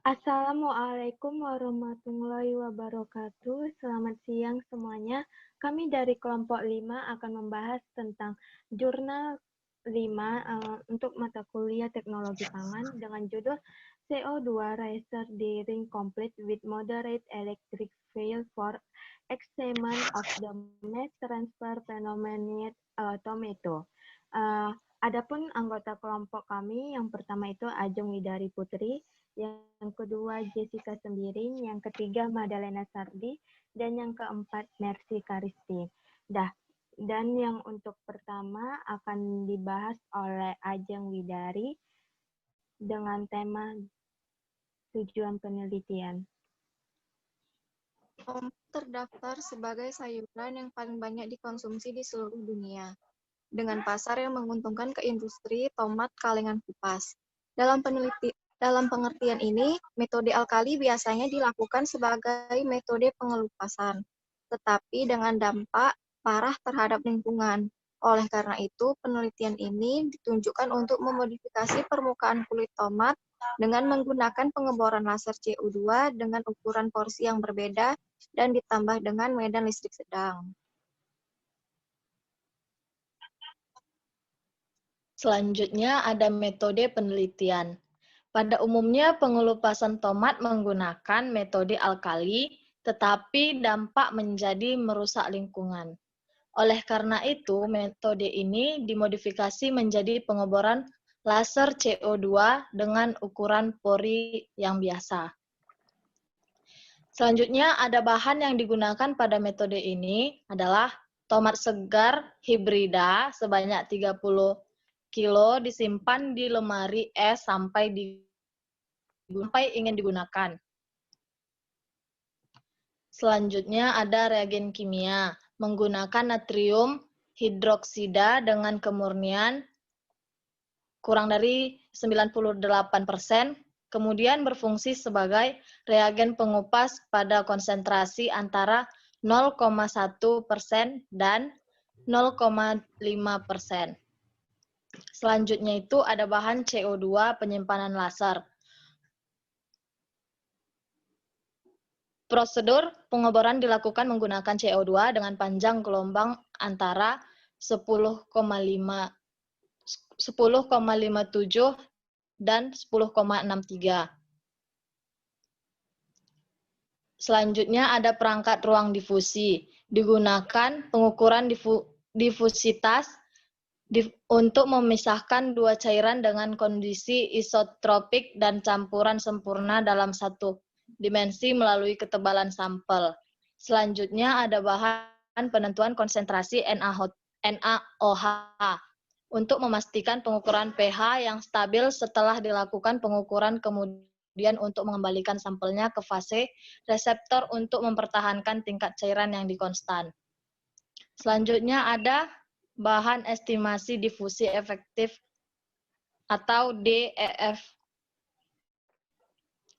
Assalamualaikum warahmatullahi wabarakatuh. Selamat siang semuanya. Kami dari kelompok 5 akan membahas tentang jurnal 5 untuk mata kuliah teknologi pangan dengan judul CO2 Riser Dairying Complete with Moderate Electric Fail for Examination of the Mass Transfer Phenomenon Tomato. Adapun anggota kelompok kami, yang pertama itu Ajeng Widari Putri, yang kedua Jessica Sembiring, yang ketiga Madalena Sardi, dan yang keempat Mercy Karisti. Dan yang untuk pertama akan dibahas oleh Ajeng Widari dengan tema tujuan penelitian. Tomat terdaftar sebagai sayuran yang paling banyak dikonsumsi di seluruh dunia, dengan pasar yang menguntungkan ke industri tomat kalengan kupas. Dalam pengertian ini, metode alkali biasanya dilakukan sebagai metode pengelupasan, tetapi dengan dampak parah terhadap lingkungan. Oleh karena itu, penelitian ini ditunjukkan untuk memodifikasi permukaan kulit tomat dengan menggunakan pengeboran laser CO2 dengan ukuran porsi yang berbeda dan ditambah dengan medan listrik sedang. Selanjutnya ada metode penelitian. Pada umumnya pengelupasan tomat menggunakan metode alkali, tetapi dampak menjadi merusak lingkungan. Oleh karena itu, metode ini dimodifikasi menjadi pengeboran laser CO2 dengan ukuran pori yang biasa. Selanjutnya ada bahan yang digunakan pada metode ini adalah tomat segar hibrida sebanyak 30 kilo disimpan di lemari es sampai ingin digunakan. Selanjutnya ada reagen kimia menggunakan natrium hidroksida dengan kemurnian kurang dari 98%, kemudian berfungsi sebagai reagen pengupas pada konsentrasi antara 0,1% dan 0,5%. Selanjutnya itu ada bahan CO2 penyimpanan laser. Prosedur pengeboran dilakukan menggunakan CO2 dengan panjang gelombang antara 10,57 dan 10,63. Selanjutnya ada perangkat ruang difusi. Digunakan pengukuran difusitas untuk memisahkan dua cairan dengan kondisi isotropik dan campuran sempurna dalam satu dimensi melalui ketebalan sampel. Selanjutnya ada bahan penentuan konsentrasi NaOH untuk memastikan pengukuran pH yang stabil setelah dilakukan pengukuran, kemudian untuk mengembalikan sampelnya ke fase reseptor untuk mempertahankan tingkat cairan yang dikonstan. Selanjutnya ada bahan estimasi difusi efektif atau DEF.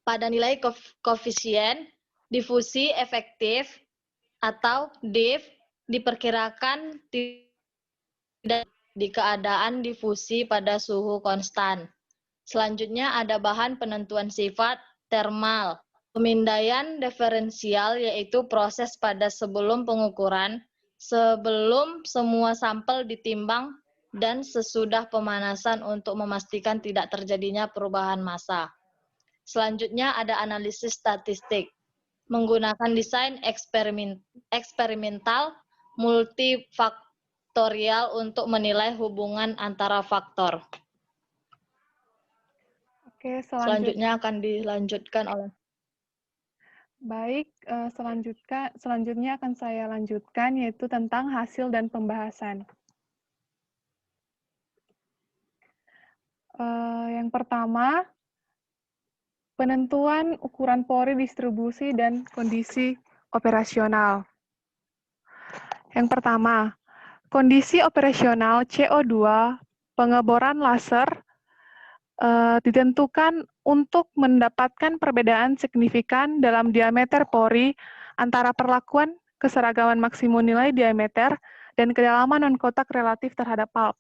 Pada nilai koefisien difusi efektif atau DIF diperkirakan tidak di keadaan difusi pada suhu konstan. Selanjutnya ada bahan penentuan sifat termal. Pemindaian diferensial yaitu proses pada sebelum pengukuran, sebelum semua sampel ditimbang, dan sesudah pemanasan untuk memastikan tidak terjadinya perubahan massa. Selanjutnya ada analisis statistik. Menggunakan desain eksperimental multifaktorial untuk menilai hubungan antara faktor. Oke, selanjutnya akan dilanjutkan oleh Baik, selanjutnya akan saya lanjutkan, yaitu tentang hasil dan pembahasan. Yang pertama, penentuan ukuran pori distribusi dan kondisi operasional. Yang pertama, kondisi operasional CO2 pengeboran laser ditentukan untuk mendapatkan perbedaan signifikan dalam diameter pori antara perlakuan keseragaman maksimum nilai diameter dan kedalaman non-kotak relatif terhadap pulp.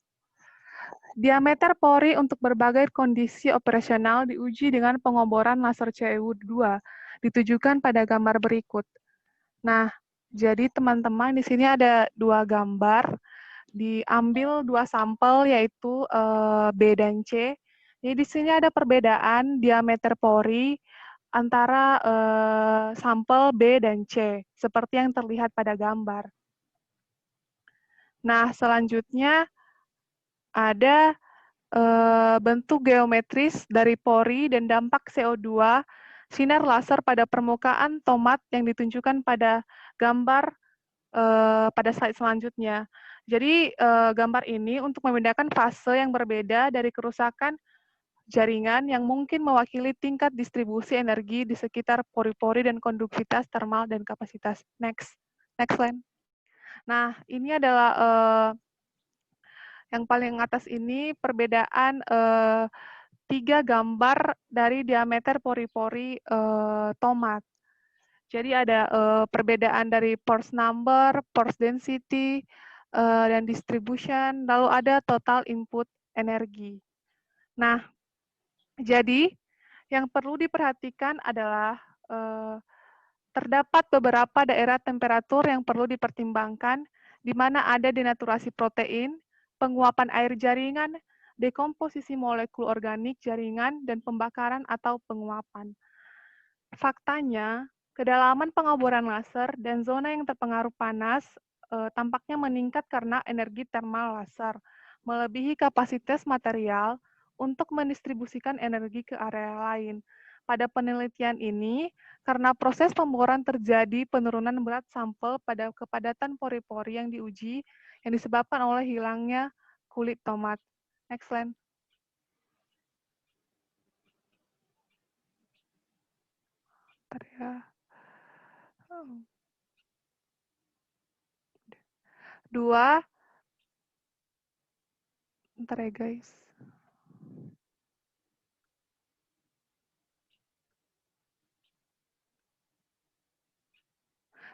Diameter pori untuk berbagai kondisi operasional diuji dengan pengoboran laser CEU2, ditujukan pada gambar berikut. Nah, jadi teman-teman di sini ada dua gambar, diambil dua sampel yaitu B dan C. Jadi di sini ada perbedaan diameter pori antara sampel B dan C, seperti yang terlihat pada gambar. Nah, selanjutnya ada bentuk geometris dari pori dan dampak CO2 sinar laser pada permukaan tomat yang ditunjukkan pada gambar pada slide selanjutnya. Jadi gambar ini untuk membedakan fase yang berbeda dari kerusakan jaringan yang mungkin mewakili tingkat distribusi energi di sekitar pori-pori dan konduktivitas termal dan kapasitas. Next slide. Nah, ini adalah yang paling atas ini perbedaan 3 gambar dari diameter pori-pori tomat. Jadi ada perbedaan dari pores number, pores density, dan distribution, lalu ada total input energi. Nah, jadi yang perlu diperhatikan adalah terdapat beberapa daerah temperatur yang perlu dipertimbangkan, di mana ada denaturasi protein, penguapan air jaringan, dekomposisi molekul organik jaringan, dan pembakaran atau penguapan. Faktanya, kedalaman pengoboran laser dan zona yang terpengaruh panas tampaknya meningkat karena energi termal laser, melebihi kapasitas material untuk mendistribusikan energi ke area lain. Pada penelitian ini, karena proses pemboran terjadi penurunan berat sampel pada kepadatan pori-pori yang diuji yang disebabkan oleh hilangnya kulit tomat. Next slide. Bentar ya. Bentar ya guys.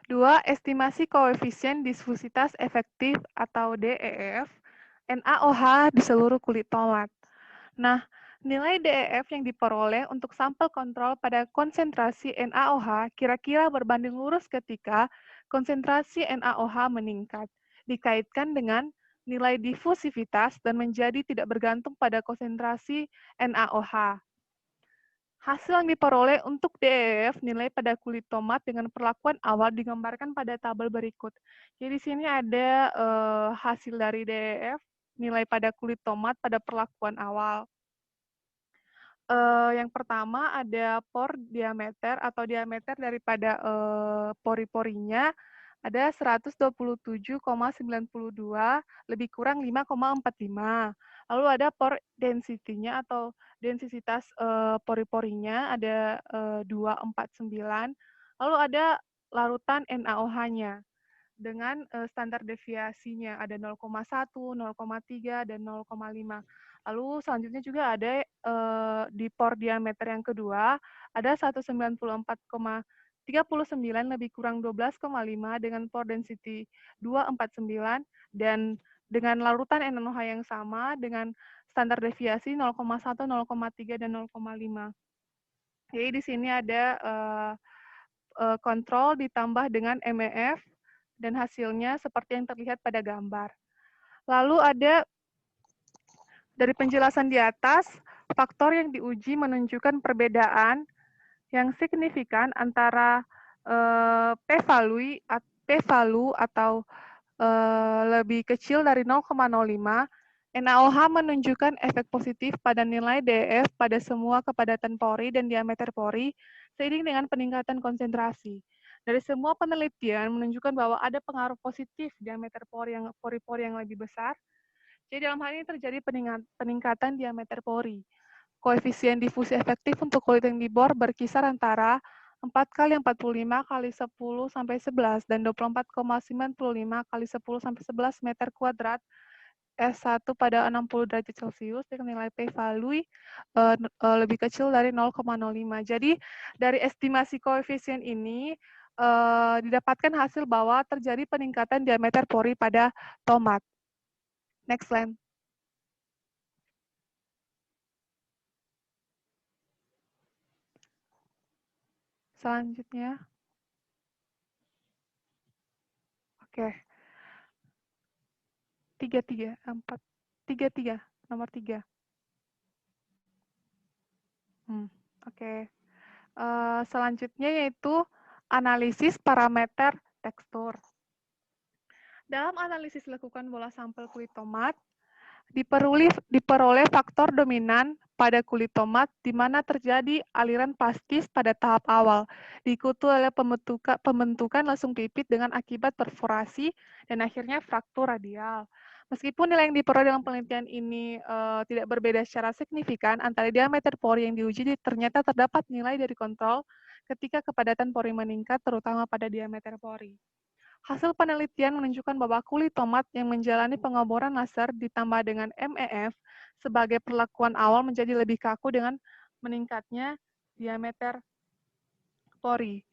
2. Estimasi koefisien difusitas efektif atau DEF NaOH di seluruh kulit tomat. Nah, nilai DEF yang diperoleh untuk sampel kontrol pada konsentrasi NaOH kira-kira berbanding lurus ketika konsentrasi NaOH meningkat, dikaitkan dengan nilai difusivitas dan menjadi tidak bergantung pada konsentrasi NaOH. Hasil yang diperoleh untuk DEF nilai pada kulit tomat dengan perlakuan awal digambarkan pada tabel berikut. Jadi di sini ada hasil dari DEF nilai pada kulit tomat pada perlakuan awal. Yang pertama ada pore diameter atau diameter daripada pori-porinya ada 127,92 lebih kurang 5,45. Lalu ada pore density-nya atau densitas pori-porinya ada 249. Lalu ada larutan NaOH-nya dengan standar deviasinya ada 0,1, 0,3, dan 0,5. Lalu selanjutnya juga ada di pore diameter yang kedua ada 194,39 lebih kurang 12,5 dengan pore density 249 dan dengan larutan NaOH yang sama dengan standar deviasi 0,1, 0,3, dan 0,5. Jadi di sini ada kontrol ditambah dengan MEF dan hasilnya seperti yang terlihat pada gambar. Lalu ada dari penjelasan di atas, faktor yang diuji menunjukkan perbedaan yang signifikan antara p-value atau lebih kecil dari 0,05. NaOH menunjukkan efek positif pada nilai DEF pada semua kepadatan pori dan diameter pori seiring dengan peningkatan konsentrasi. Dari semua penelitian menunjukkan bahwa ada pengaruh positif diameter pori-pori yang lebih besar. Jadi dalam hal ini terjadi peningkatan diameter pori. Koefisien difusi efektif untuk kulit yang dibor berkisar antara 4 kali 45 kali 10 sampai 11 dan 24,95 kali 10 sampai 11 meter kuadrat S1 pada 60 derajat Celcius dengan nilai P-value lebih kecil dari 0,05. Jadi dari estimasi koefisien ini didapatkan hasil bahwa terjadi peningkatan diameter pori pada tomat. Next slide. Selanjutnya, oke, 3, nomor 3. Oke. Selanjutnya yaitu analisis parameter tekstur. Dalam analisis lakukan bola sampel kulit tomat, diperoleh faktor dominan pada kulit tomat di mana terjadi aliran plastis pada tahap awal, diikuti oleh pembentukan langsung pipit dengan akibat perforasi dan akhirnya fraktur radial. Meskipun nilai yang diperoleh dalam penelitian ini tidak berbeda secara signifikan antara diameter pori yang diuji, ternyata terdapat nilai dari kontrol ketika kepadatan pori meningkat, terutama pada diameter pori. Hasil penelitian menunjukkan bahwa kulit tomat yang menjalani pengoboran laser ditambah dengan MEF sebagai perlakuan awal menjadi lebih kaku dengan meningkatnya diameter pori.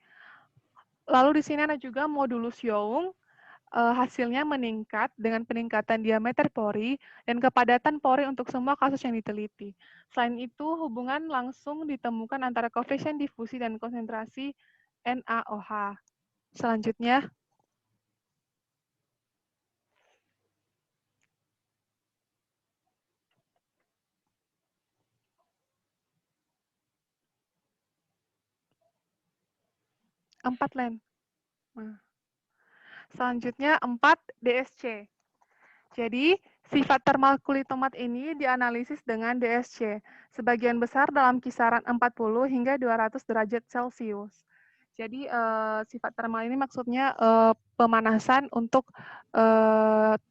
Lalu di sini ada juga modulus Young, hasilnya meningkat dengan peningkatan diameter pori dan kepadatan pori untuk semua kasus yang diteliti. Selain itu, hubungan langsung ditemukan antara koefisien difusi dan konsentrasi NaOH. Selanjutnya, Selanjutnya 4 DSC. Jadi, sifat termal kulit tomat ini dianalisis dengan DSC, sebagian besar dalam kisaran 40 hingga 200 derajat Celcius. Jadi, sifat termal ini maksudnya pemanasan untuk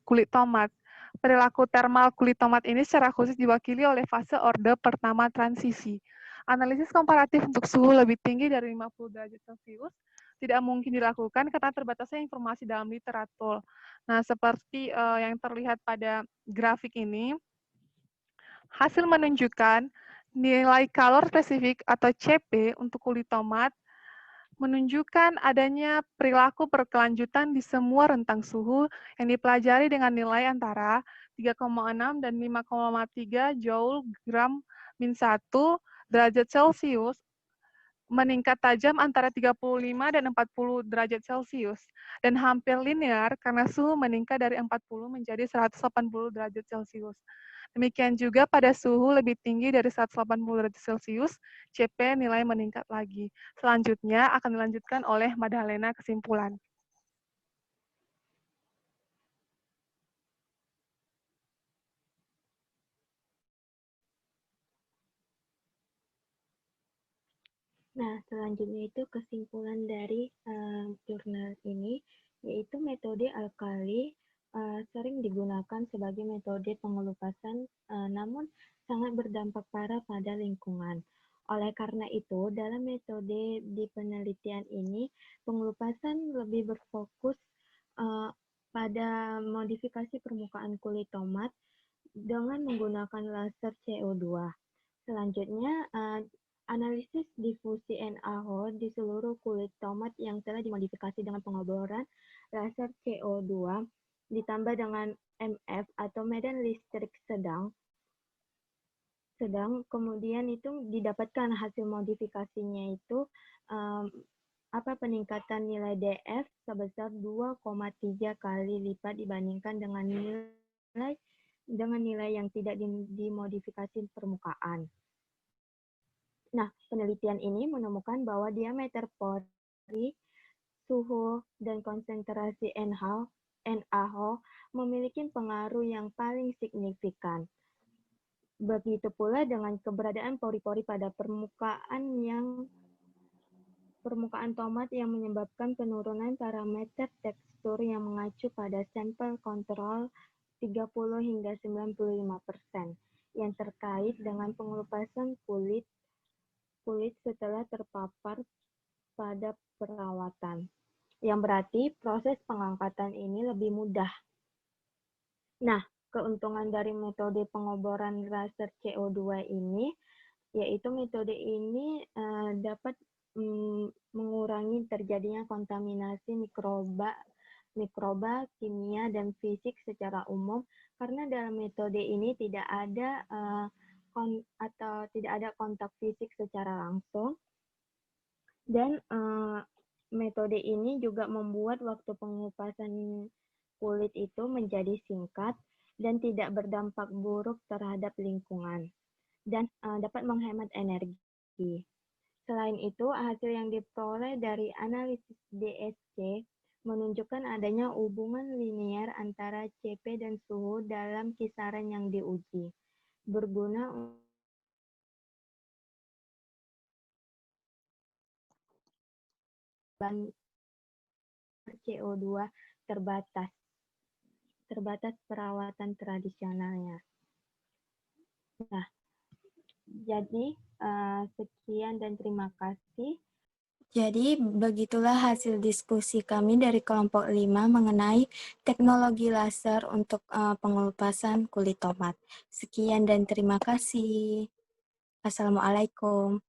kulit tomat. Perilaku termal kulit tomat ini secara khusus diwakili oleh fase orde pertama transisi. Analisis komparatif untuk suhu lebih tinggi dari 50 derajat Celcius tidak mungkin dilakukan karena terbatasnya informasi dalam literatur. Nah, seperti yang terlihat pada grafik ini, hasil menunjukkan nilai kalor spesifik atau CP untuk kulit tomat menunjukkan adanya perilaku berkelanjutan di semua rentang suhu yang dipelajari dengan nilai antara 3,6 dan 5,3 Joule gram min 1 derajat Celcius meningkat tajam antara 35 dan 40 derajat Celcius dan hampir linear karena suhu meningkat dari 40 menjadi 180 derajat Celcius. Demikian juga pada suhu lebih tinggi dari 180 derajat Celcius, CP nilai meningkat lagi. Selanjutnya akan dilanjutkan oleh Madalena kesimpulan. Nah, selanjutnya itu kesimpulan dari jurnal ini, yaitu metode alkali sering digunakan sebagai metode pengelupasan, namun sangat berdampak parah pada lingkungan. Oleh karena itu, dalam metode di penelitian ini, pengelupasan lebih berfokus pada modifikasi permukaan kulit tomat dengan menggunakan laser CO2. Selanjutnya, analisis difusi NaOH di seluruh kulit tomat yang telah dimodifikasi dengan pengoboran laser CO2 ditambah dengan MF atau medan listrik sedang, kemudian itu didapatkan hasil modifikasinya itu peningkatan nilai DF sebesar 2,3 kali lipat dibandingkan dengan nilai yang tidak dimodifikasi permukaan. Nah, penelitian ini menemukan bahwa diameter pori, suhu, dan konsentrasi NaOH memiliki pengaruh yang paling signifikan. Begitu pula dengan keberadaan pori-pori pada permukaan tomat yang menyebabkan penurunan parameter tekstur yang mengacu pada sampel kontrol 30 hingga 95% yang terkait dengan pengelupasan kulit setelah terpapar pada perawatan. Yang berarti proses pengangkatan ini lebih mudah. Nah, keuntungan dari metode pengoboran laser CO2 ini, yaitu metode ini dapat mengurangi terjadinya kontaminasi mikroba, kimia, dan fisik secara umum, karena dalam metode ini tidak ada kontak fisik secara langsung. Dan metode ini juga membuat waktu pengupasan kulit itu menjadi singkat dan tidak berdampak buruk terhadap lingkungan dan dapat menghemat energi. Selain itu, hasil yang diperoleh dari analisis DSC menunjukkan adanya hubungan linier antara CP dan suhu dalam kisaran yang diuji, berguna untuk CO2 terbatas perawatan tradisionalnya. Nah, jadi sekian dan terima kasih. Jadi, begitulah hasil diskusi kami dari kelompok 5 mengenai teknologi laser untuk pengelupasan kulit tomat. Sekian dan terima kasih. Assalamualaikum.